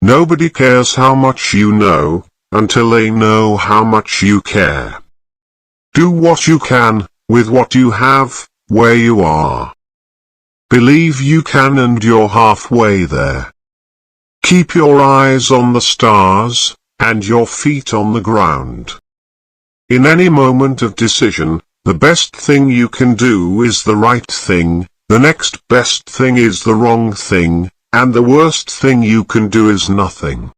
Nobody cares how much you know, until they know how much you care. Do what you can, with what you have, where you are. Believe you can and you're halfway there. Keep your eyes on the stars, and your feet on the ground. In any moment of decision, the best thing you can do is the right thing, the next best thing is the wrong thing, and the worst thing you can do is nothing.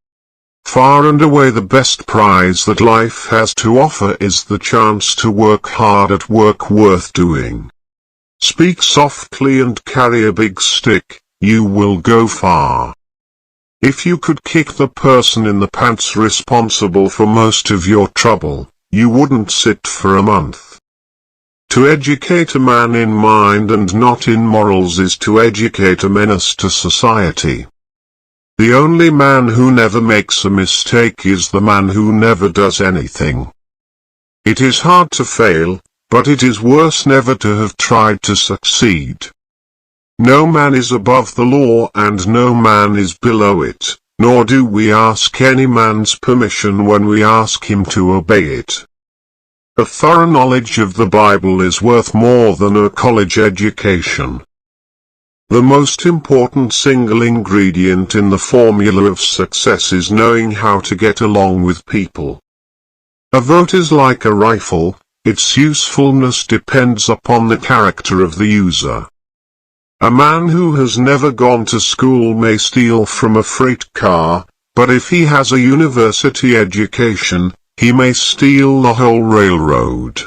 Far and away the best prize that life has to offer is the chance to work hard at work worth doing. Speak softly and carry a big stick, you will go far. If you could kick the person in the pants responsible for most of your trouble, you wouldn't sit for a month. To educate a man in mind and not in morals is to educate a menace to society. The only man who never makes a mistake is the man who never does anything. It is hard to fail, but it is worse never to have tried to succeed. No man is above the law and no man is below it, nor do we ask any man's permission when we ask him to obey it. A thorough knowledge of the Bible is worth more than a college education. The most important single ingredient in the formula of success is knowing how to get along with people. A vote is like a rifle, its usefulness depends upon the character of the user. A man who has never gone to school may steal from a freight car, but if he has a university education, he may steal the whole railroad.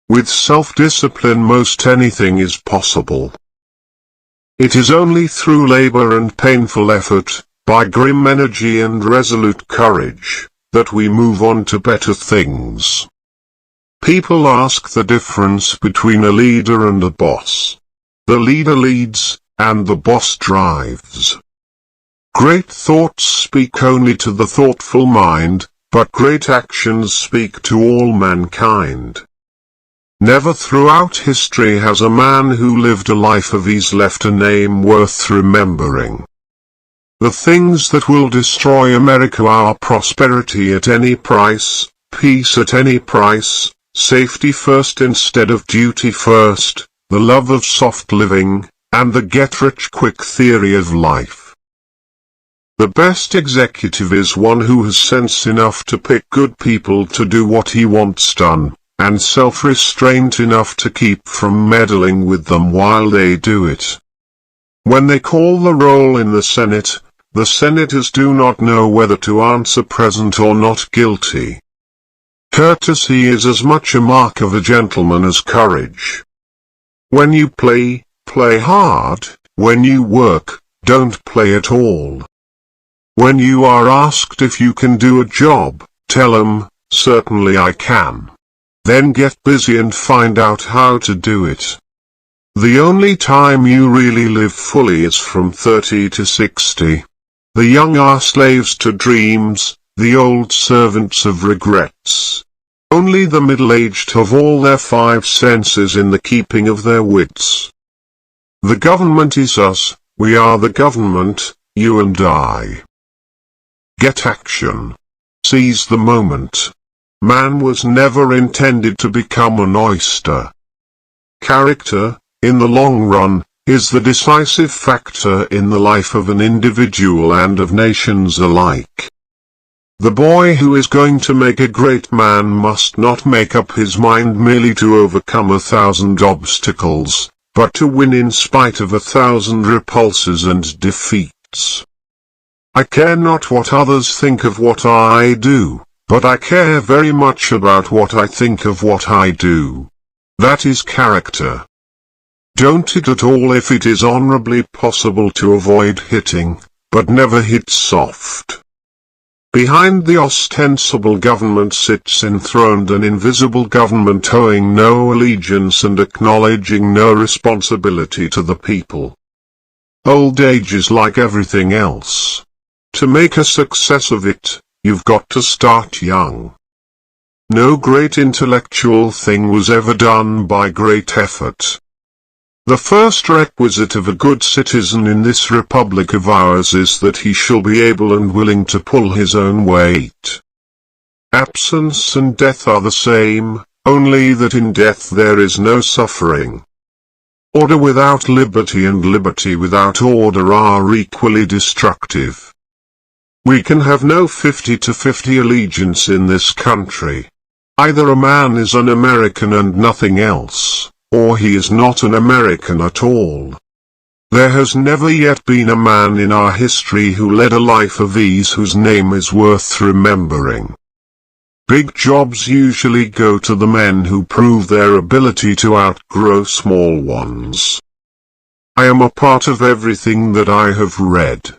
With self-discipline most anything is possible. It is only through labor and painful effort, by grim energy and resolute courage, that we move on to better things. People ask the difference between a leader and a boss. The leader leads, and the boss drives. Great thoughts speak only to the thoughtful mind, but great actions speak to all mankind. Never throughout history has a man who lived a life of ease left a name worth remembering. The things that will destroy America are prosperity at any price, peace at any price, safety first instead of duty first, the love of soft living, and the get-rich-quick theory of life. The best executive is one who has sense enough to pick good people to do what he wants done, and self-restraint enough to keep from meddling with them while they do it. When they call the roll in the senators do not know whether to answer present or not guilty. Courtesy is as much a mark of a gentleman as courage. When you play, play hard. When you work, don't play at all. When you are asked if you can do a job, tell them, certainly I can. Then get busy and find out how to do it. The only time you really live fully is from 30 to 60. The young are slaves to dreams, the old servants of regrets. Only the middle-aged have all their five senses in the keeping of their wits. The government is us, we are the government, you and I. Get action. Seize the moment. Man was never intended to become an oyster. Character, in the long run, is the decisive factor in the life of an individual and of nations alike. The boy who is going to make a great man must not make up his mind merely to overcome 1,000 obstacles, but to win in spite of 1,000 repulses and defeats. I care not what others think of what I do, but I care very much about what I think of what I do. That is character. Don't hit at all if it is honorably possible to avoid hitting, but never hit soft. Behind the ostensible government sits enthroned an invisible government owing no allegiance and acknowledging no responsibility to the people. Old age is like everything else. To make a success of it, you've got to start young. No great intellectual thing was ever done by great effort. The first requisite of a good citizen in this republic of ours is that he shall be able and willing to pull his own weight. Absence and death are the same, only that in death there is no suffering. Order without liberty and liberty without order are equally destructive. We can have no 50-50 allegiance in this country. Either a man is an American and nothing else, or he is not an American at all. There has never yet been a man in our history who led a life of ease whose name is worth remembering. Big jobs usually go to the men who prove their ability to outgrow small ones. I am a part of everything that I have read.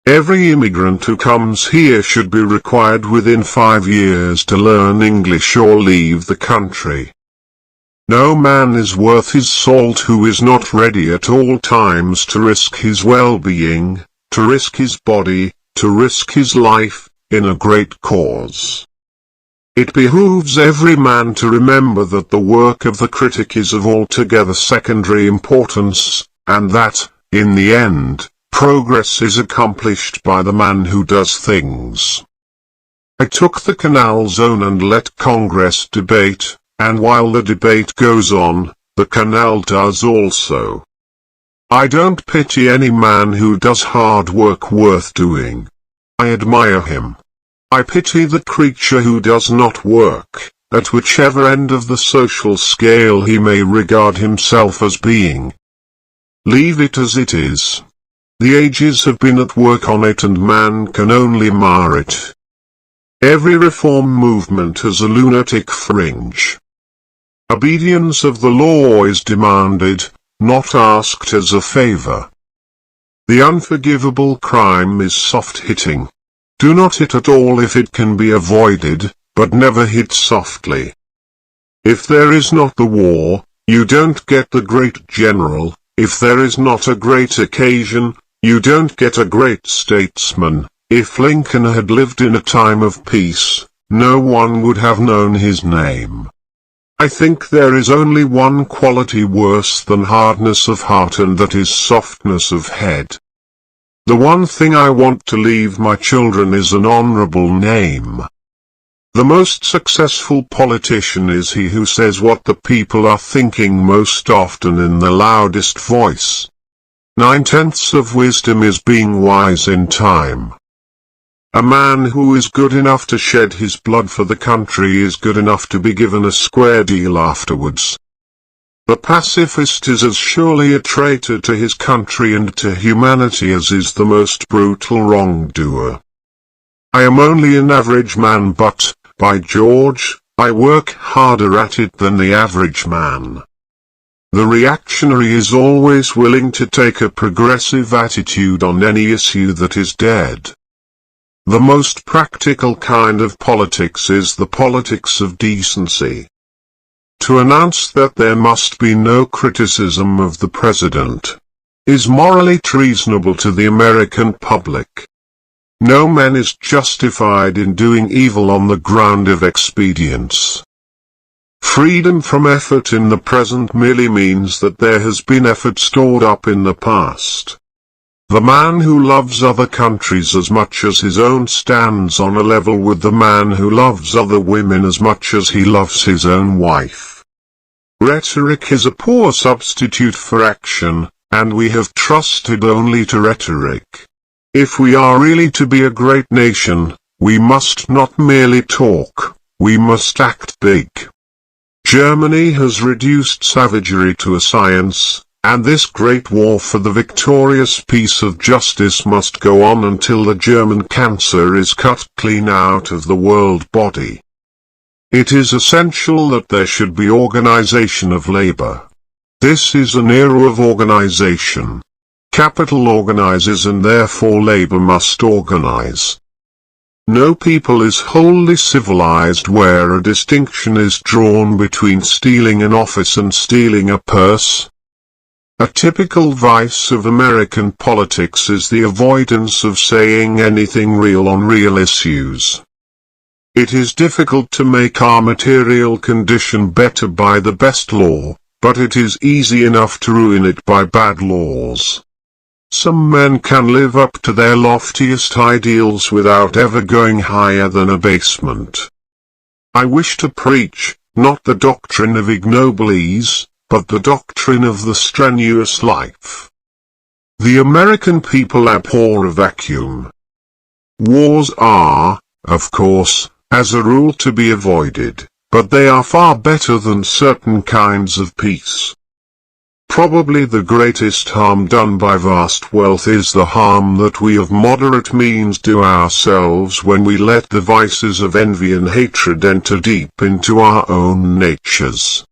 Every immigrant who comes here should be required within 5 years to learn English or leave the country. No man is worth his salt who is not ready at all times to risk his well-being, to risk his body, to risk his life, in a great cause. It behooves every man to remember that the work of the critic is of altogether secondary importance, and that, in the end, progress is accomplished by the man who does things. I took the Canal Zone and let Congress debate, and while the debate goes on, the canal does also. I don't pity any man who does hard work worth doing. I admire him. I pity the creature who does not work, at whichever end of the social scale he may regard himself as being. Leave it as it is. The ages have been at work on it and man can only mar it. Every reform movement has a lunatic fringe. Obedience of the law is demanded, not asked as a favor. The unforgivable crime is soft hitting. Do not hit at all if it can be avoided, but never hit softly. If there is not the war, you don't get the great general. If there is not a great occasion, you don't get a great statesman. If Lincoln had lived in a time of peace, no one would have known his name. I think there is only one quality worse than hardness of heart, and that is softness of head. The one thing I want to leave my children is an honorable name. The most successful politician is he who says what the people are thinking most often in the loudest voice. 9/10 of wisdom is being wise in time. A man who is good enough to shed his blood for the country is good enough to be given a square deal afterwards. The pacifist is as surely a traitor to his country and to humanity as is the most brutal wrongdoer. I am only an average man, but, by George, I work harder at it than the average man. The reactionary is always willing to take a progressive attitude on any issue that is dead. The most practical kind of politics is the politics of decency. To announce that there must be no criticism of the president is morally treasonable to the American public. No man is justified in doing evil on the ground of expedience. Freedom from effort in the present merely means that there has been effort stored up in the past. The man who loves other countries as much as his own stands on a level with the man who loves other women as much as he loves his own wife. Rhetoric is a poor substitute for action, and we have trusted only to rhetoric. If we are really to be a great nation, we must not merely talk, we must act big. Germany has reduced savagery to a science, and this great war for the victorious peace of justice must go on until the German cancer is cut clean out of the world body. It is essential that there should be organization of labor. This is an era of organization. Capital organizes and therefore labor must organize. No people is wholly civilized where a distinction is drawn between stealing an office and stealing a purse. A typical vice of American politics is the avoidance of saying anything real on real issues. It is difficult to make our material condition better by the best law, but it is easy enough to ruin it by bad laws. Some men can live up to their loftiest ideals without ever going higher than a basement. I wish to preach, not the doctrine of ignoble ease, but the doctrine of the strenuous life. The American people abhor a vacuum. Wars are, of course, as a rule to be avoided, but they are far better than certain kinds of peace. Probably the greatest harm done by vast wealth is the harm that we of moderate means do ourselves when we let the vices of envy and hatred enter deep into our own natures.